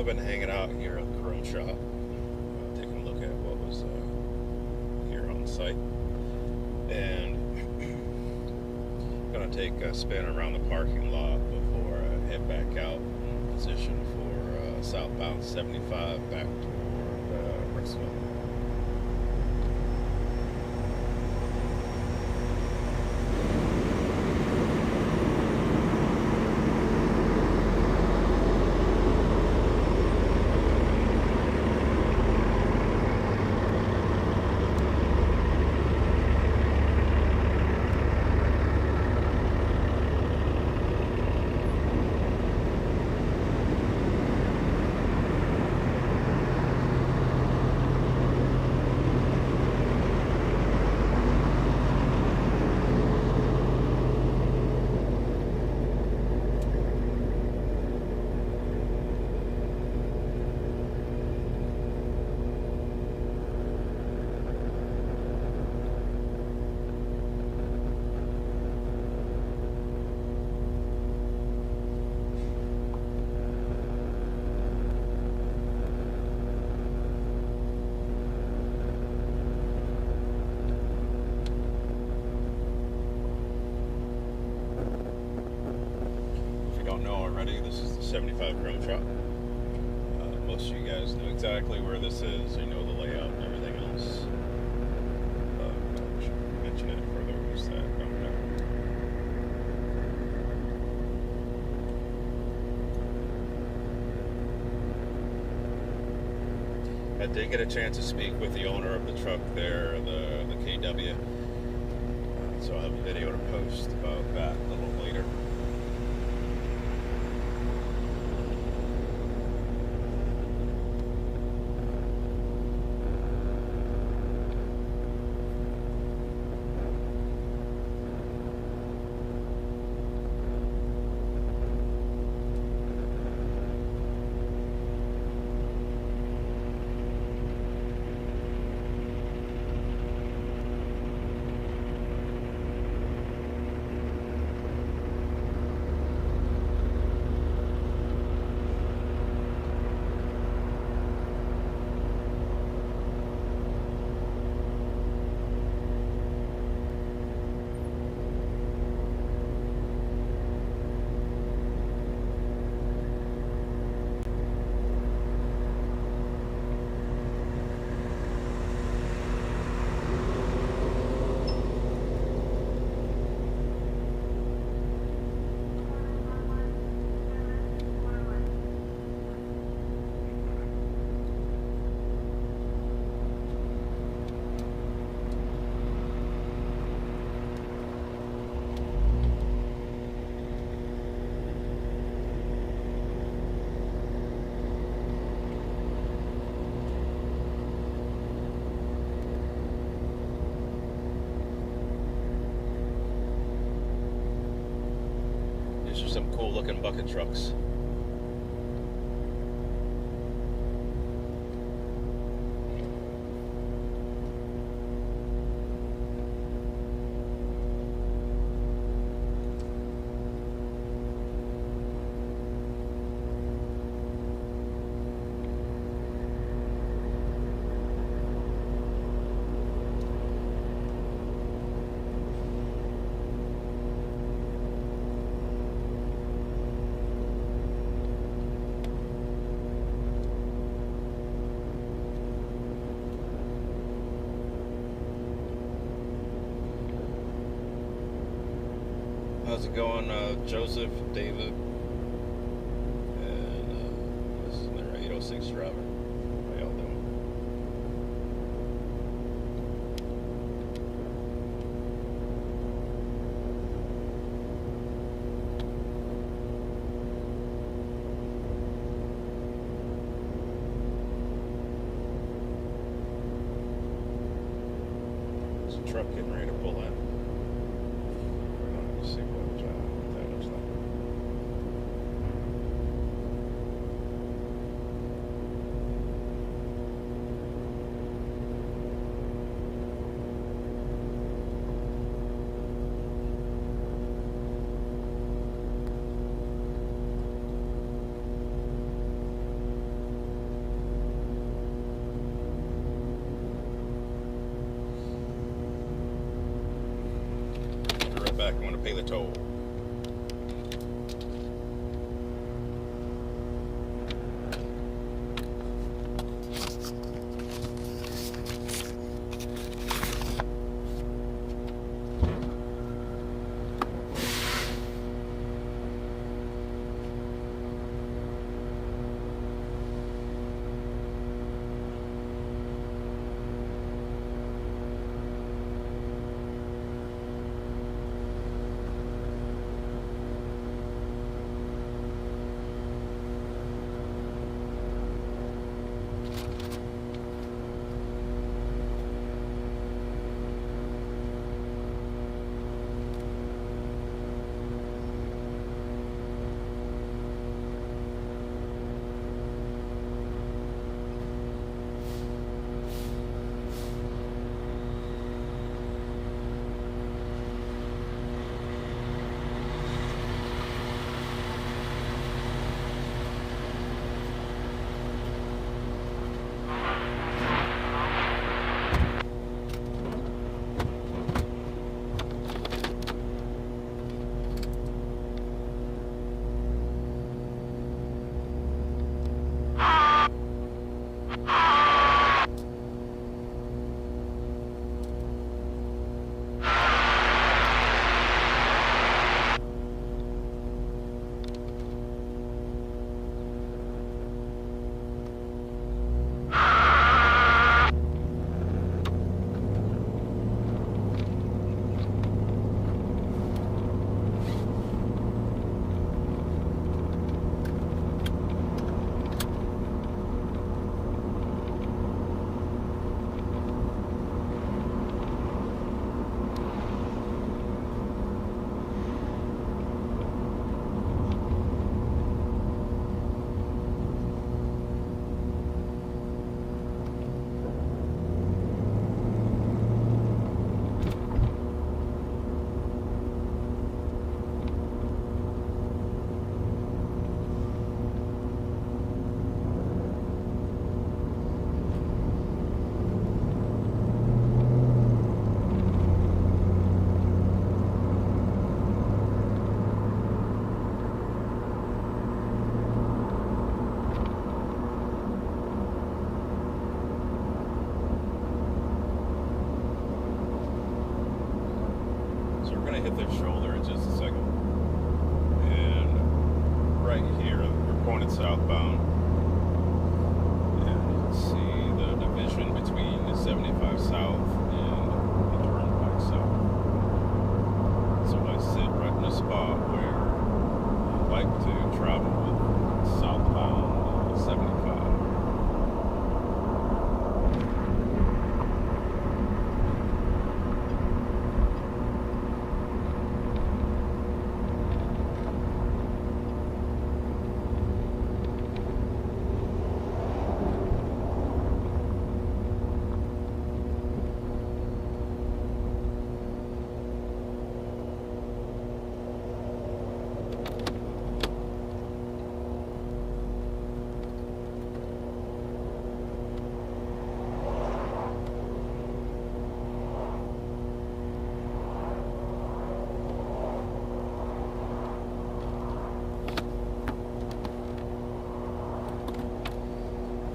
I've been hanging out here at the Chrome Shop, taking a look at what was here on site, and gonna take a spin around the parking lot before I head back out in position for Southbound 75 back toward Brooksville. This is the 75 Chrome Shop. Most of you guys know exactly where this is. You know the layout and everything else. I should mention it further. Who's that? I did get a chance to speak with the owner of the truck there, the KW. So I'll have a video to post about that a little later. These are some cool looking bucket trucks. How's it going, Joseph, David, and this is their 806 driver. How y'all doing? There's a truck getting ready to pull in. Let's see what that looks like. pay the toll. Hit their shoulder in just a second. And right here, we're pointed southbound. And you can see the division between the 75 South and the Turnpike South. So I sit right in a spot where I like to travel with southbound 75.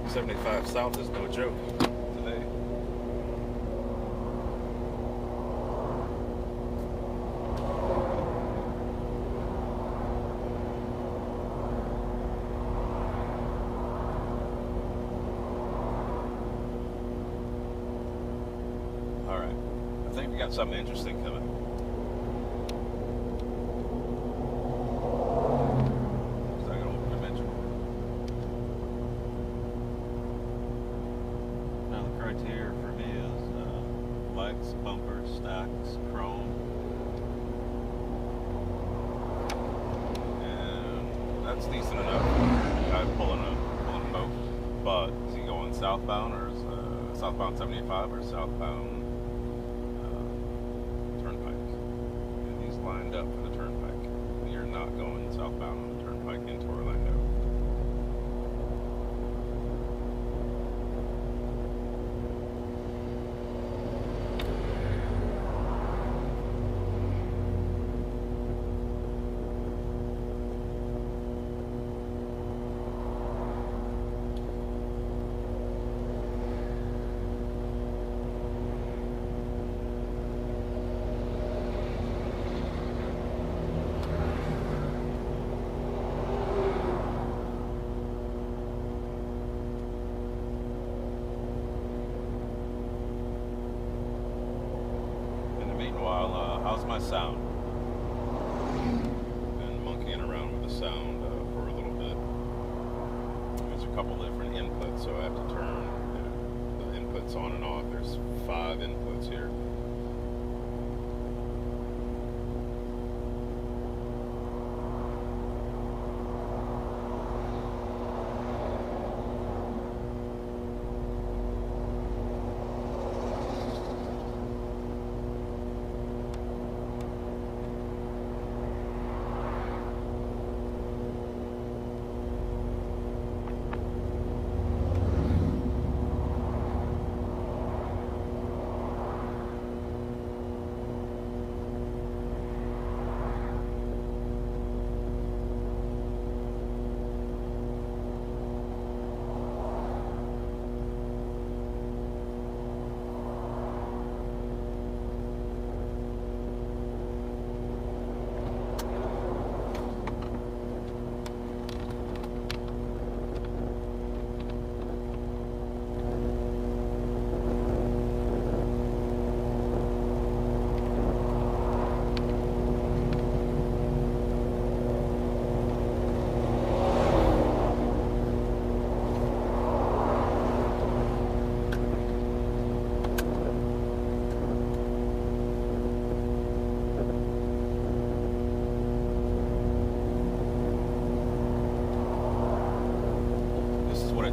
'75 South is no joke today. All right, I think we got something interesting coming. Criteria for me is lights, bumpers, stacks, chrome, and that's decent enough. I'm pulling both, but is he going southbound or is southbound 75 or southbound Turnpike? And he's lined up for the Turnpike. You're not going southbound on the Turnpike into Orlando. my sound. Been monkeying around with the sound for a little bit. There's a couple different inputs, so I have to turn the inputs on and off. There's 5 inputs here.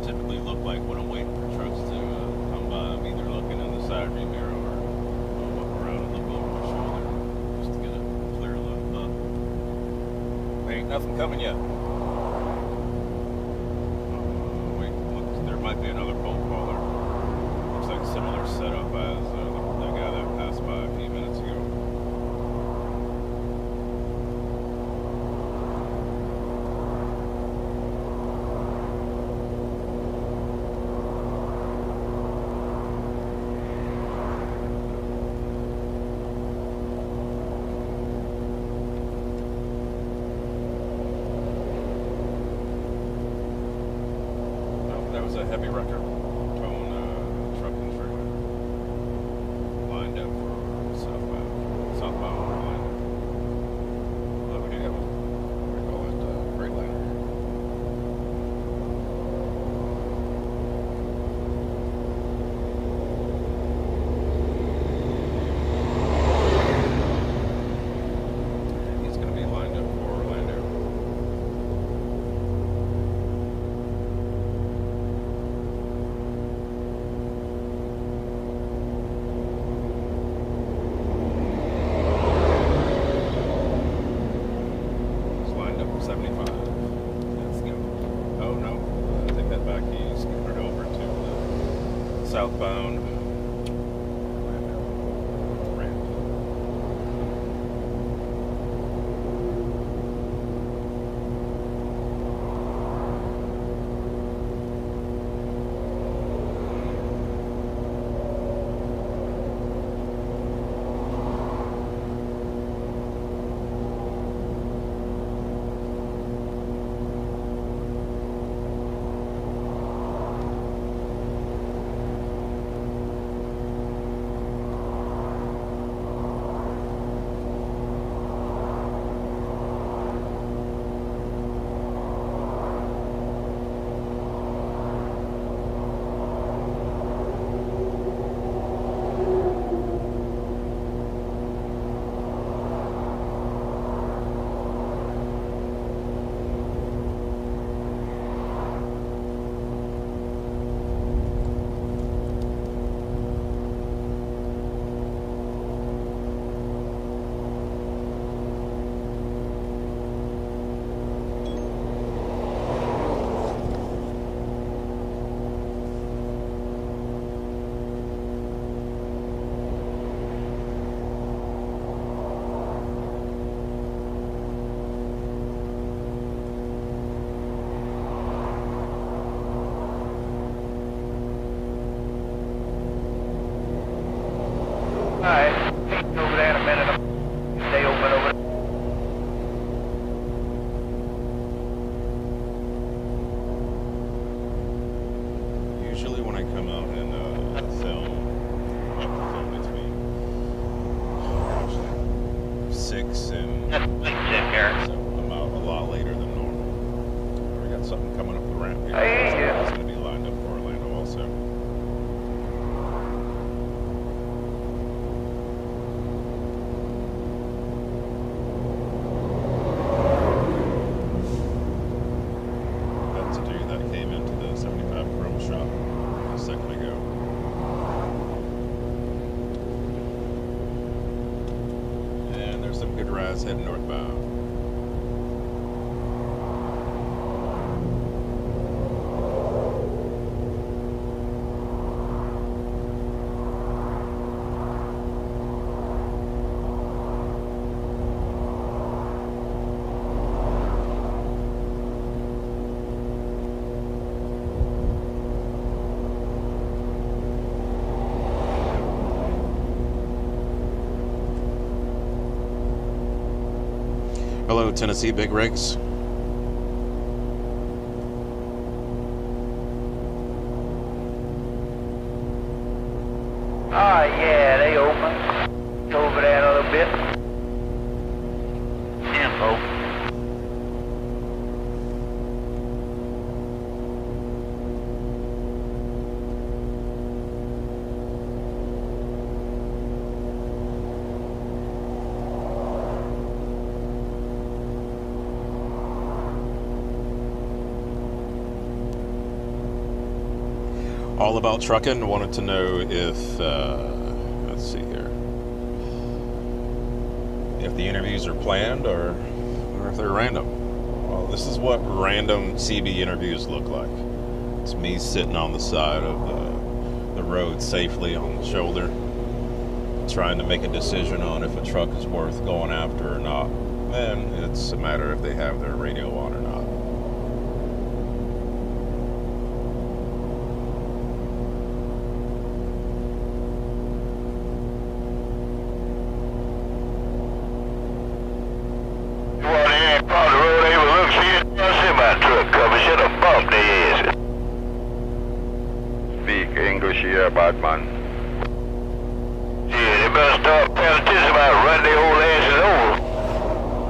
Typically look like when I'm waiting for trucks to come by. I'm either looking in the side view mirror or I'll look around and look over my shoulder just to get a clear look. But there ain't nothing coming yet. Wait, look, there might be another bolt caller. Looks like a similar setup as the guy that passed by a few minutes ago. A heavy wrecker towing truck and trailer lined up for southbound Orlando. But we do have what do you call it, Freightliner. He's going to be lined up for Orlando. Southbound ramp. Alright, over there in a minute. Stay open over there. Usually when I come out and film between something coming up the ramp here. I hear you. It's going to be lined up for Orlando also. That's a dude that came into the 75 Chrome shop a second ago. And there's some good rides heading northbound. Hello, Tennessee Big Rigs. Ah, yeah, they open. Over there a little bit. Info. All About Trucking wanted to know if, let's see here, if the interviews are planned or if they're random. Well, this is what random CB interviews look like. It's me sitting on the side of the road safely on the shoulder, trying to make a decision on if a truck is worth going after or not. Then it's a matter if they have their radio on or not. Bad man. Yeah, they better start paying attention about run their whole asses over.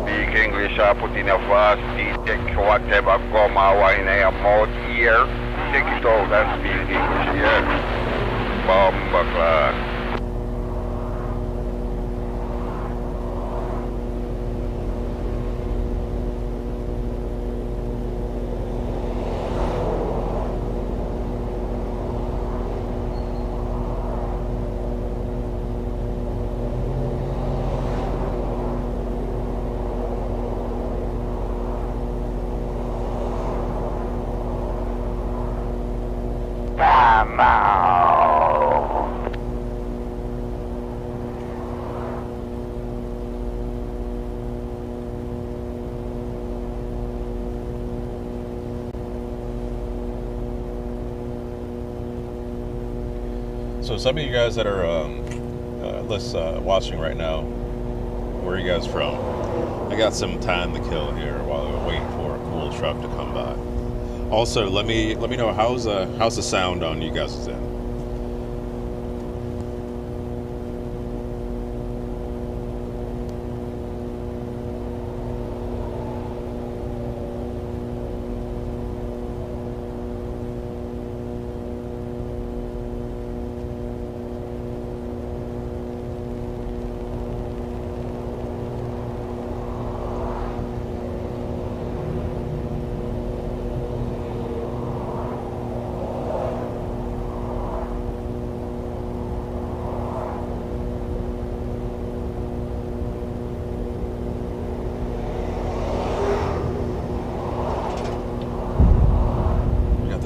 Speak English, I put in a fast speed, take whatever come out in their mouth here. Take it out and speak English here. Bomba class. So some of you guys that are watching right now, where are you guys from? I got some time to kill here while we're waiting for a cool truck to come by. Also, let me know how's the sound on you guys' end.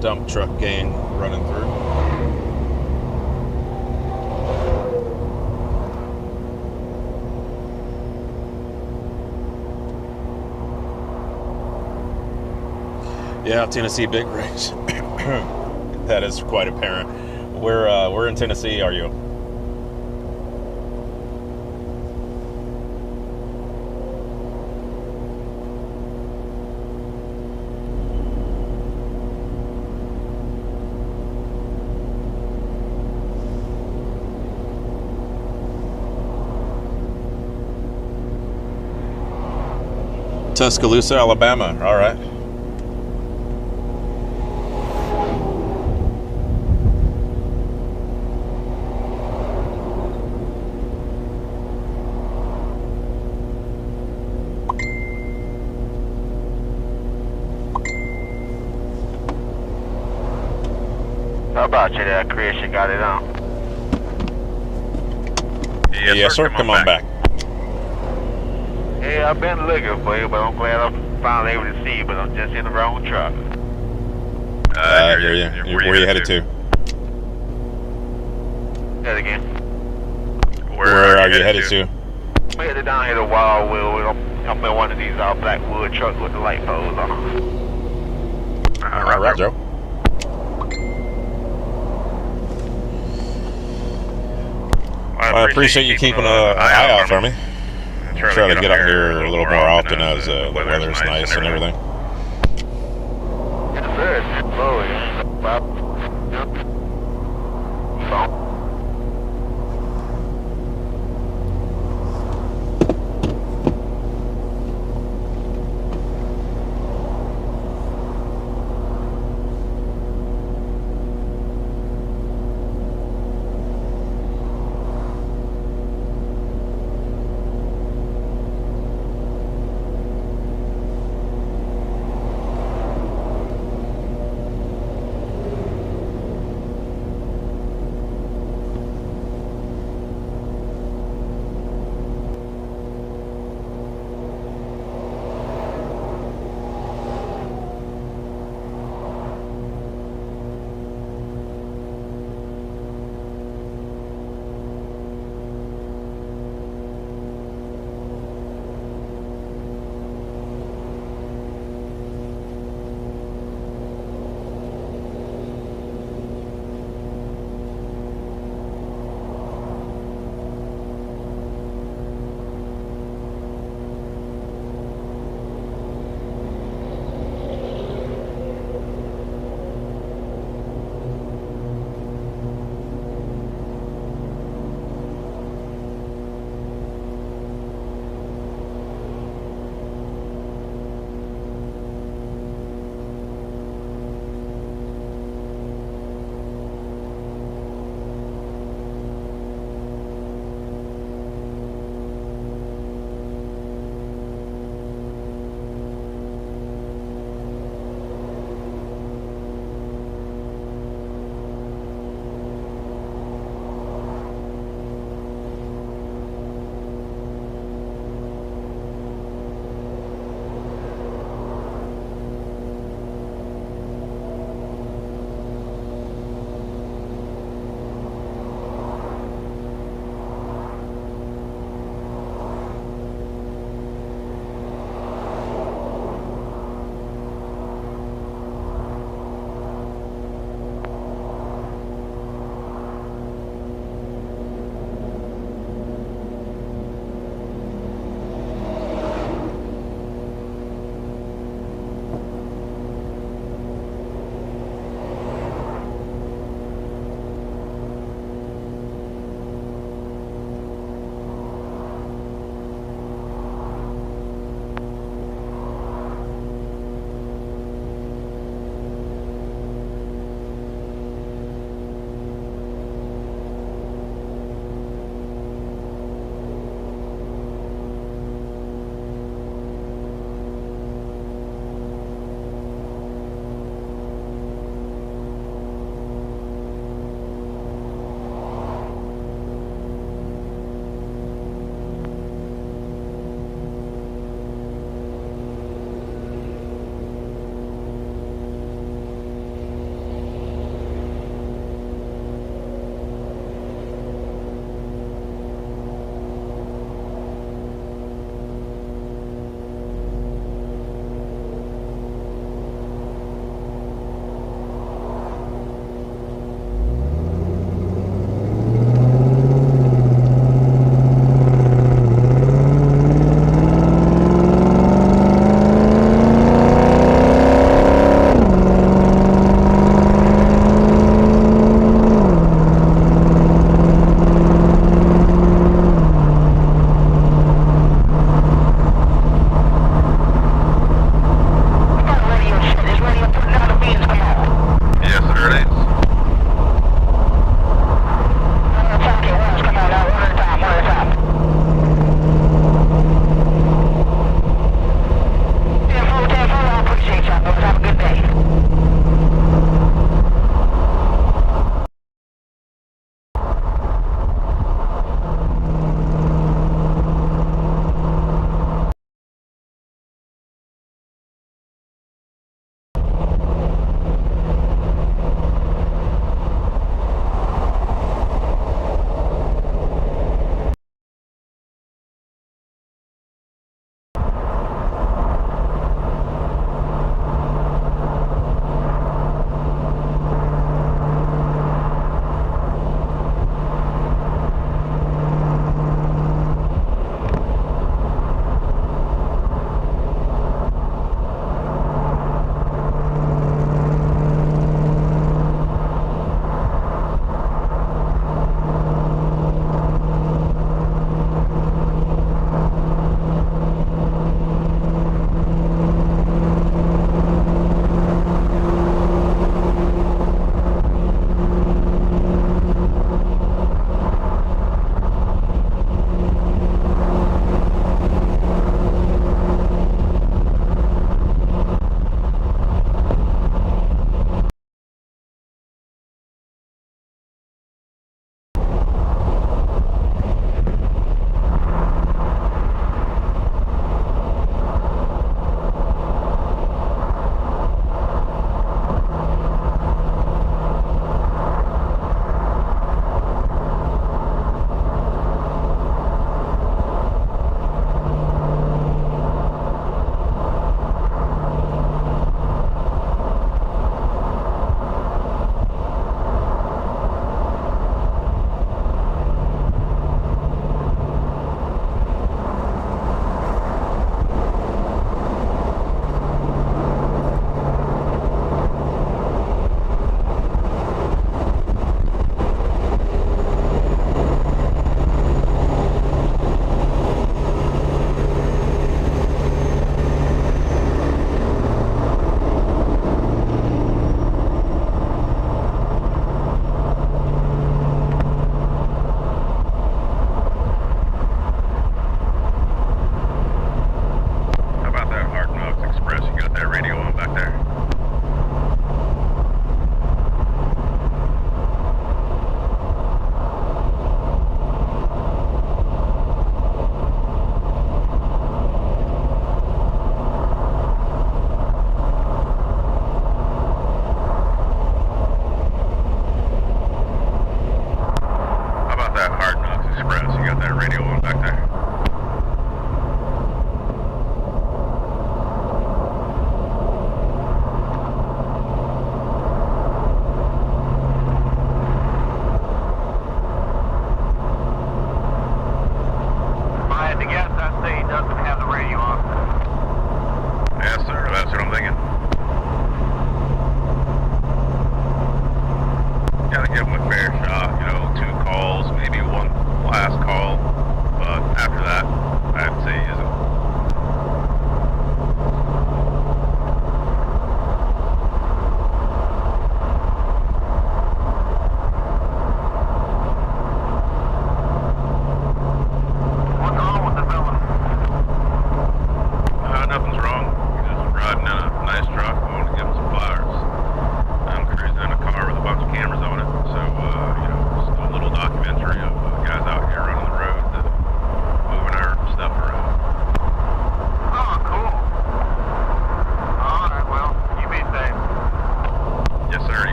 Dump truck gang running through. Yeah, Tennessee Big Rigs. That is quite apparent. Where in Tennessee are you? Tuscaloosa, Alabama. All right. How about you there, Chris? You got it on? Yes, sir. Come on back. Hey, I've been looking for you, but I'm glad I'm finally able to see you, but I'm just in the wrong truck. I hear you. Where are you headed to? Say it again. Where are you headed to? I'm headed down here to Wildwood. I'm in one of these black wood trucks with the light poles on them. All right, Joe. I appreciate you keeping an eye out for me. Try to get up here a little more often as the weather's nice and everything. Yes, sir. It's slow.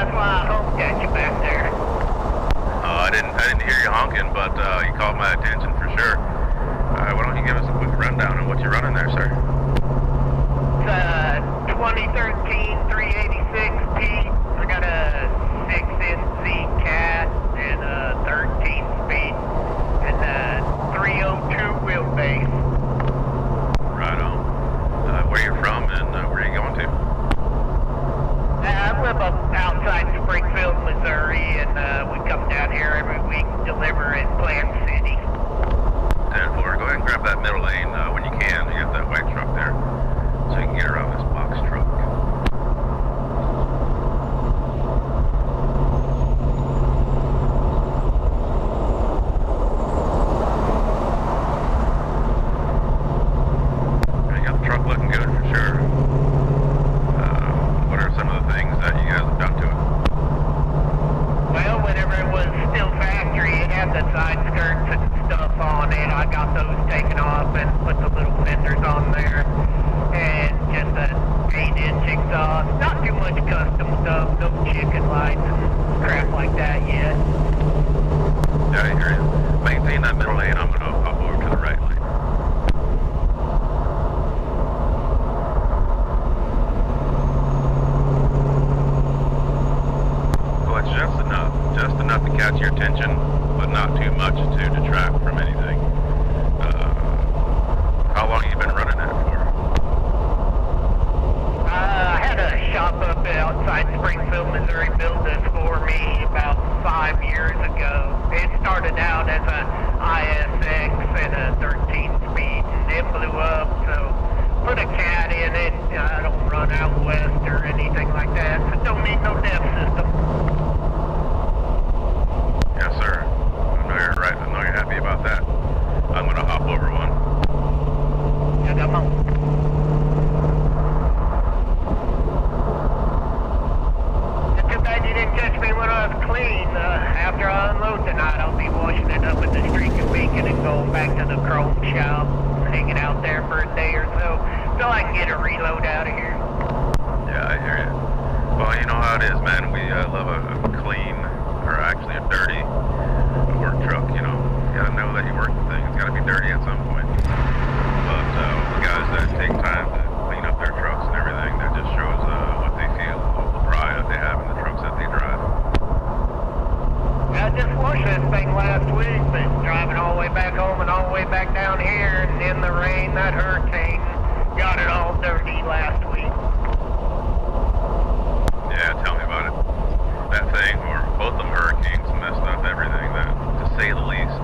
that's why I honked at you back there. I didn't hear you honking, but you caught my attention for sure. Why don't you give us a quick rundown on what you're running there, sir? It's 2013 386P. I got a 6NZ Cat and a 13 speed and a 302 wheelbase. Right on. Where you from and where are you going to? I live up outside Springfield, Missouri, and we come down here every week, deliver in Plant City. 10-4. Go ahead and grab that middle lane when you can. You got that white truck there, so you can get around this box truck. You got the truck looking good for sure. What are some of the things that you guys have done to it? Well, whenever it was still factory, it had the side skirts and stuff on it. I got those taken off and put the little fenders on there. And just an 8-inch exhaust. Not too much custom stuff. No chicken lights and crap like that yet. Yeah, I hear you. Maintain that middle lane. I'm going to hop over to the right lane. Well, it's just enough to catch your attention, but not too much to detract from anything. How long have you been running that for? I had a shop up outside Springfield, Missouri build this for me about 5 years ago. It started out as a ISX and a 13 speed, and it blew up, so put a cat in it. I don't run out west or anything like that, so don't need no dev system. Yes, sir. I know you're right. I know you're happy about that. I'm going to hop over one. Yeah, come on. It's too bad you didn't catch me when I was clean. After I unload tonight, I'll be washing it up in the streak of bacon and going back to the chrome shop, hanging out there for a day or so, so I can get a reload out of here. Yeah, I hear you. Well, you know how it is, man. We love a clean, or actually a dirty work truck, you know. You gotta know that you work the thing. It's gotta be dirty at some point. But the guys that take time to clean up their trucks and everything, that just shows what they feel, all the pride that they have in the trucks that they drive. I just washed this thing last week, but driving all the way back home and all the way back down here, and in the rain, that hurricane got it all dirty last week. Yeah, tell me about it. That thing, or both of them hurricanes, messed up everything, that, to say the least.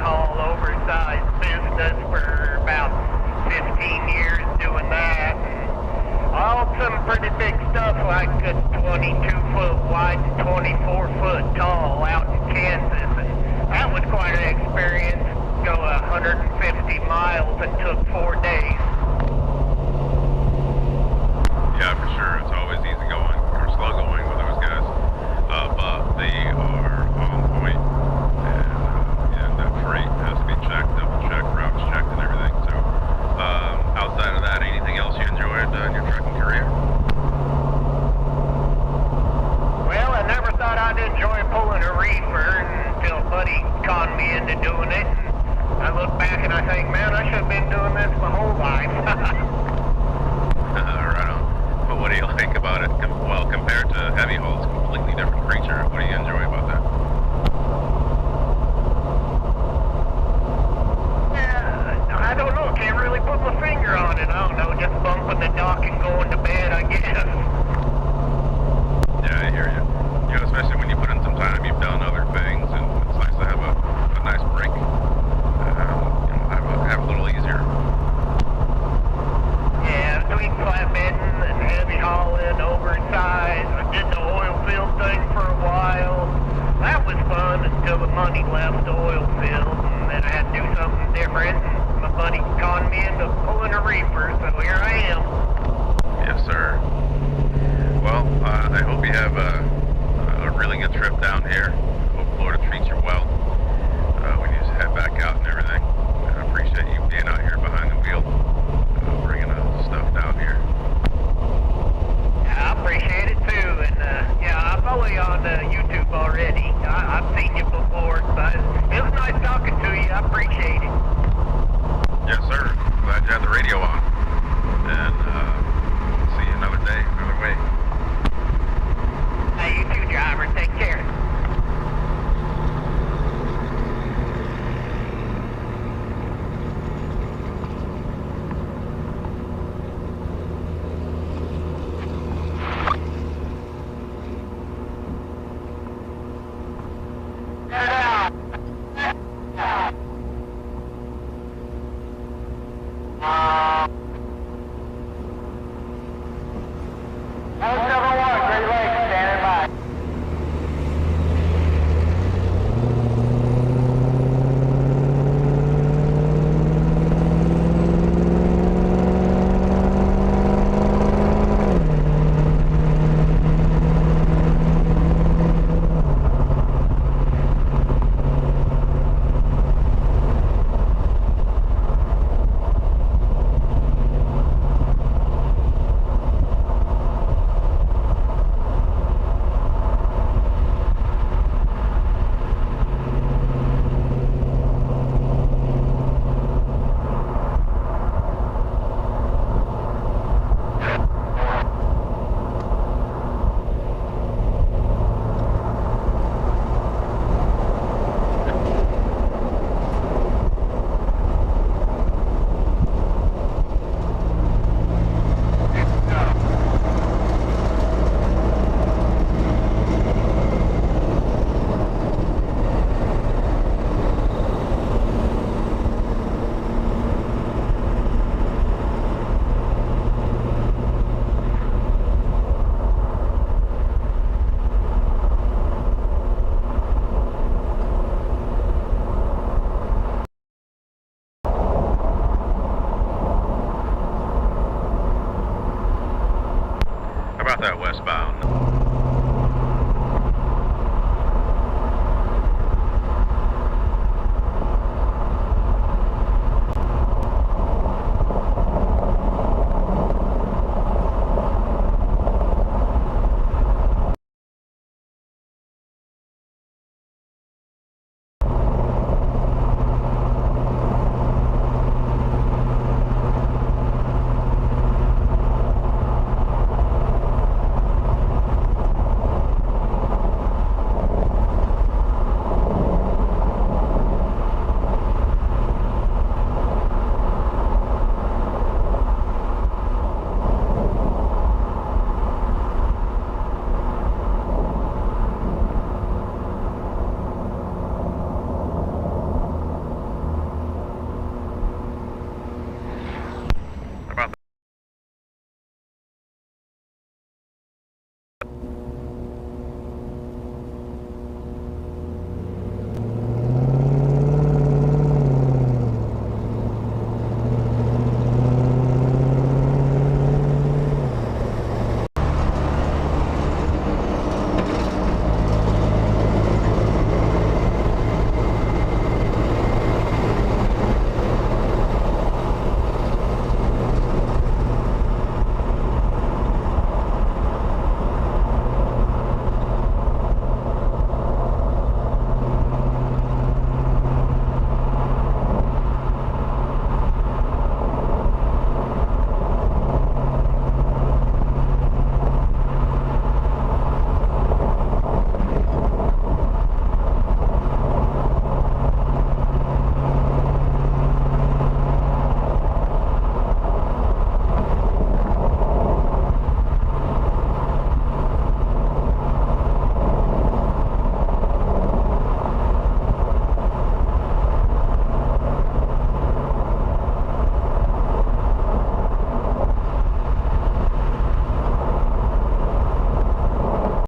haul oversized business for about 15 years doing that. some pretty big stuff like a 22-foot wide and 24-foot tall out in Kansas, and that was quite an experience. Go 150 miles and took 4 days. Yeah, for sure. It's always easy going or slow going with those guys, but they are on point, and that freight has to be checked, double checked, routes checked, and everything. So, outside of that, anything else you enjoyed in your trucking career? Well, I never thought I'd enjoy pulling a reefer until Buddy conned me into doing it. And I look back and I think, man, I should have been doing this my whole life. Right on. But what do you like about it? Well, compared to heavy haul, it's a completely different creature. What do you enjoy about that? Yeah, I don't know. Can't really put my finger on it. I don't know. Just bumping the dock and going to bed, I guess. Yeah, I hear you. You know, especially when you put in some time, you've done other things, and it's nice to have a nice break. Have a little easier. Yeah, between flatbedding and heavy hauling, oversized. I did the oil field thing for a while. That was fun until the money left the oil field, and then I had to do something different. And my buddy conned me into pulling a reefer, so here I am. Yes, sir. Well, I hope you have a really good trip down here. Hope Florida treats you well when you head back out and everything. I appreciate you being out here behind the wheel, bringing stuff down here. Yeah, I appreciate it too, and yeah, I follow you on YouTube already. I've seen you before, but it was nice talking to you. I appreciate it. Yes, sir. Glad you had the radio on. And see you another day, another way. Hey, you too, driver. Take care. How about that westbound?